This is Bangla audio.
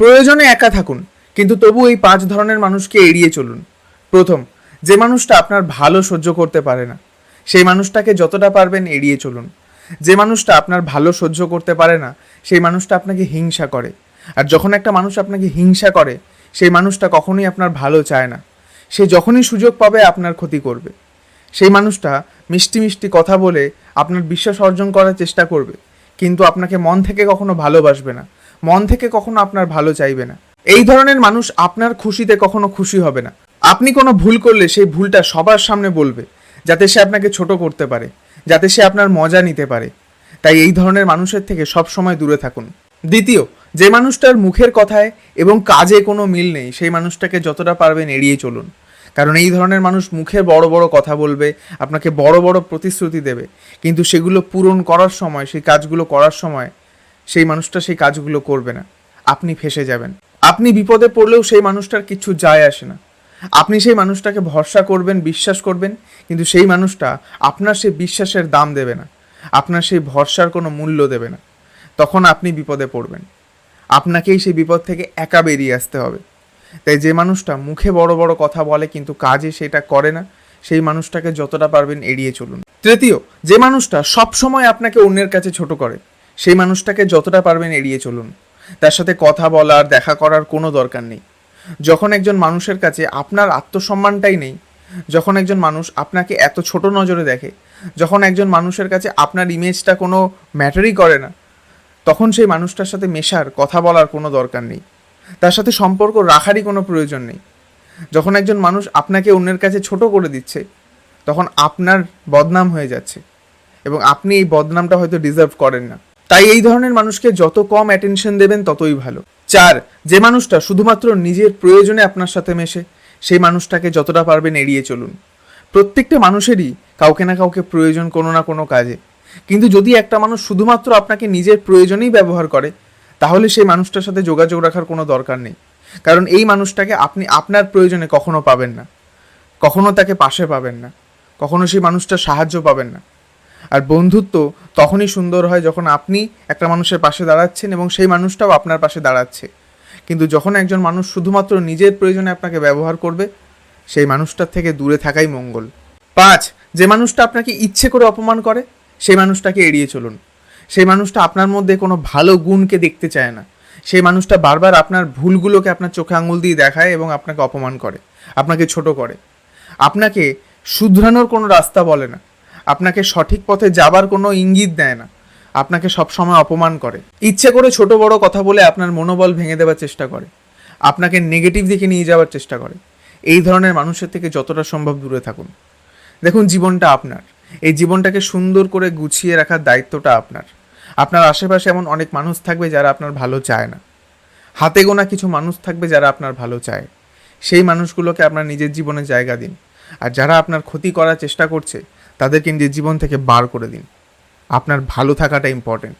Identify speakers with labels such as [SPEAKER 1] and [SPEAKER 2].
[SPEAKER 1] প্রয়োজনে একা থাকুন, কিন্তু তবু এই 5 ধরনের মানুষকে এড়িয়ে চলুন। প্রথম, যে মানুষটা আপনার ভালো সহ্য করতে পারে না, সেই মানুষটাকে যতটা পারবেন এড়িয়ে চলুন। যে মানুষটা আপনার ভালো সহ্য করতে পারে না, সেই মানুষটা আপনাকে হিংসা করে। আর যখন একটা মানুষ আপনাকে হিংসা করে, সেই মানুষটা কখনোই আপনার ভালো চায় না। সে যখনই সুযোগ পাবে আপনার ক্ষতি করবে। সেই মানুষটা মিষ্টি মিষ্টি কথা বলে আপনার বিশ্বাস অর্জন করার চেষ্টা করবে, কিন্তু আপনাকে মন থেকে কখনো ভালোবাসবে না, মন থেকে কখনো আপনার ভালো চাইবে না। এই ধরনের মানুষ আপনার খুশিতে কখনো খুশি হবে না। আপনি কোনো ভুল করলে সেই ভুলটা সবার সামনে বলবে, যাতে সে আপনাকে ছোট করতে পারে, যাতে সে আপনার মজা নিতে পারে। তাই এই ধরনের মানুষের থেকে সব সময় দূরে থাকুন। দ্বিতীয়, যে মানুষটার মুখের কথায় এবং কাজে কোনো মিল নেই, সেই মানুষটাকে যতটা পারবেন এড়িয়ে চলুন। কারণ এই ধরনের মানুষ মুখে বড় বড় কথা বলবে, আপনাকে বড় বড় প্রতিশ্রুতি দেবে, কিন্তু সেগুলো পূরণ করার সময়, সেই কাজগুলো করার সময় সেই মানুষটা সেই কাজগুলো করবে না। আপনি ফেঁসে যাবেন। আপনি বিপদে পড়লেও সেই মানুষটার কিচ্ছু যায় আসে না। আপনি সেই মানুষটাকে ভরসা করবেন, বিশ্বাস করবেন, কিন্তু সেই মানুষটা আপনার সেই বিশ্বাসের দাম দেবে না, আপনার সেই ভরসার কোনো মূল্য দেবে না। তখন আপনি বিপদে পড়বেন। আপনাকেই সেই বিপদ থেকে একা বেরিয়ে আসতে হবে। তাই যে মানুষটা মুখে বড় বড় কথা বলে কিন্তু কাজে সেটা করে না, সেই মানুষটাকে যতটা পারবেন এড়িয়ে চলুন। তৃতীয়, যে মানুষটা সব সময় আপনাকে অন্যের কাছে ছোট করে, সেই মানুষটাকে যতটা পারবেন এড়িয়ে চলুন। তার সাথে কথা বলার, দেখা করার কোনো দরকার নেই। যখন একজন মানুষের কাছে আপনার আত্মসম্মানটাই নেই, যখন একজন মানুষ আপনাকে এত ছোট নজরে দেখে, যখন একজন মানুষের কাছে আপনার ইমেজটা কোনো ম্যাটারই করে না, তখন সেই মানুষটার সাথে মেশার, কথা বলার কোনো দরকার নেই। তার সাথে সম্পর্ক রাখারই কোনো প্রয়োজন নেই। যখন একজন মানুষ আপনাকে অন্যের কাছে ছোট করে দিচ্ছে, তখন আপনার বদনাম হয়ে যাচ্ছে, এবং আপনি এই বদনামটা হয়তো ডিজার্ভ করেন না। তাই এই ধরনের মানুষকে যত কম অ্যাটেনশন দেবেন ততই ভালো। 4, যে মানুষটা শুধুমাত্র নিজের প্রয়োজনে আপনার সাথে মেশে, সেই মানুষটাকে যতটা পারবেন এড়িয়ে চলুন। প্রত্যেকটা মানুষেরই কাউকে না কাউকে প্রয়োজন কোনো না কোনো কাজে, কিন্তু যদি একটা মানুষ শুধুমাত্র আপনাকে নিজের প্রয়োজনেই ব্যবহার করে, তাহলে সেই মানুষটার সাথে যোগাযোগ রাখার কোনো দরকার নেই। কারণ এই মানুষটাকে আপনি আপনার প্রয়োজনে কখনো পাবেন না, কখনো তাকে পাশে পাবেন না, কখনো সেই মানুষটার সাহায্য পাবেন না। আর বন্ধুত্ব তখনই সুন্দর হয় যখন আপনি একটা মানুষের পাশে দাঁড়াচ্ছেন এবং সেই মানুষটাও আপনার পাশে দাঁড়াচ্ছে। কিন্তু যখন একজন মানুষ শুধুমাত্র নিজের প্রয়োজনে আপনাকে ব্যবহার করবে, সেই মানুষটার থেকে দূরে থাকাই মঙ্গল। 5, যে মানুষটা আপনাকে ইচ্ছে করে অপমান করে, সেই মানুষটাকে এড়িয়ে চলুন। সেই মানুষটা আপনার মধ্যে কোনো ভালো গুণকে দেখতে চায় না। সেই মানুষটা বারবার আপনার ভুলগুলোকে আপনার চোখে আঙুল দিয়ে দেখায় এবং আপনাকে অপমান করে, আপনাকে ছোট করে। আপনাকে শুধরানোর কোনো রাস্তা বলে না, আপনাকে সঠিক পথে যাবার কোনো ইঙ্গিত দেয় না, আপনাকে সবসময় অপমান করে। ইচ্ছে করে ছোট বড় কথা বলে আপনার মনোবল ভেঙে দেওয়ার চেষ্টা করে, আপনাকে নেগেটিভ দিকে নিয়ে যাওয়ার চেষ্টা করে। এই ধরনের মানুষের থেকে যতটা সম্ভব দূরে থাকুন। দেখুন, জীবনটা আপনার। এই জীবনটাকে সুন্দর করে গুছিয়ে রাখার দায়িত্বটা আপনার। আপনার আশেপাশে এমন অনেক মানুষ থাকবে যারা আপনার ভালো চায় না, হাতে গোনা কিছু মানুষ থাকবে যারা আপনার ভালো চায়। সেই মানুষগুলোকে আপনার নিজের জীবনে জায়গা দিন, আর যারা আপনার ক্ষতি করার চেষ্টা করছে তাদেরকে নিজের জীবন থেকে বার করে দিন। আপনার ভালো থাকাটা ইম্পর্টেন্ট।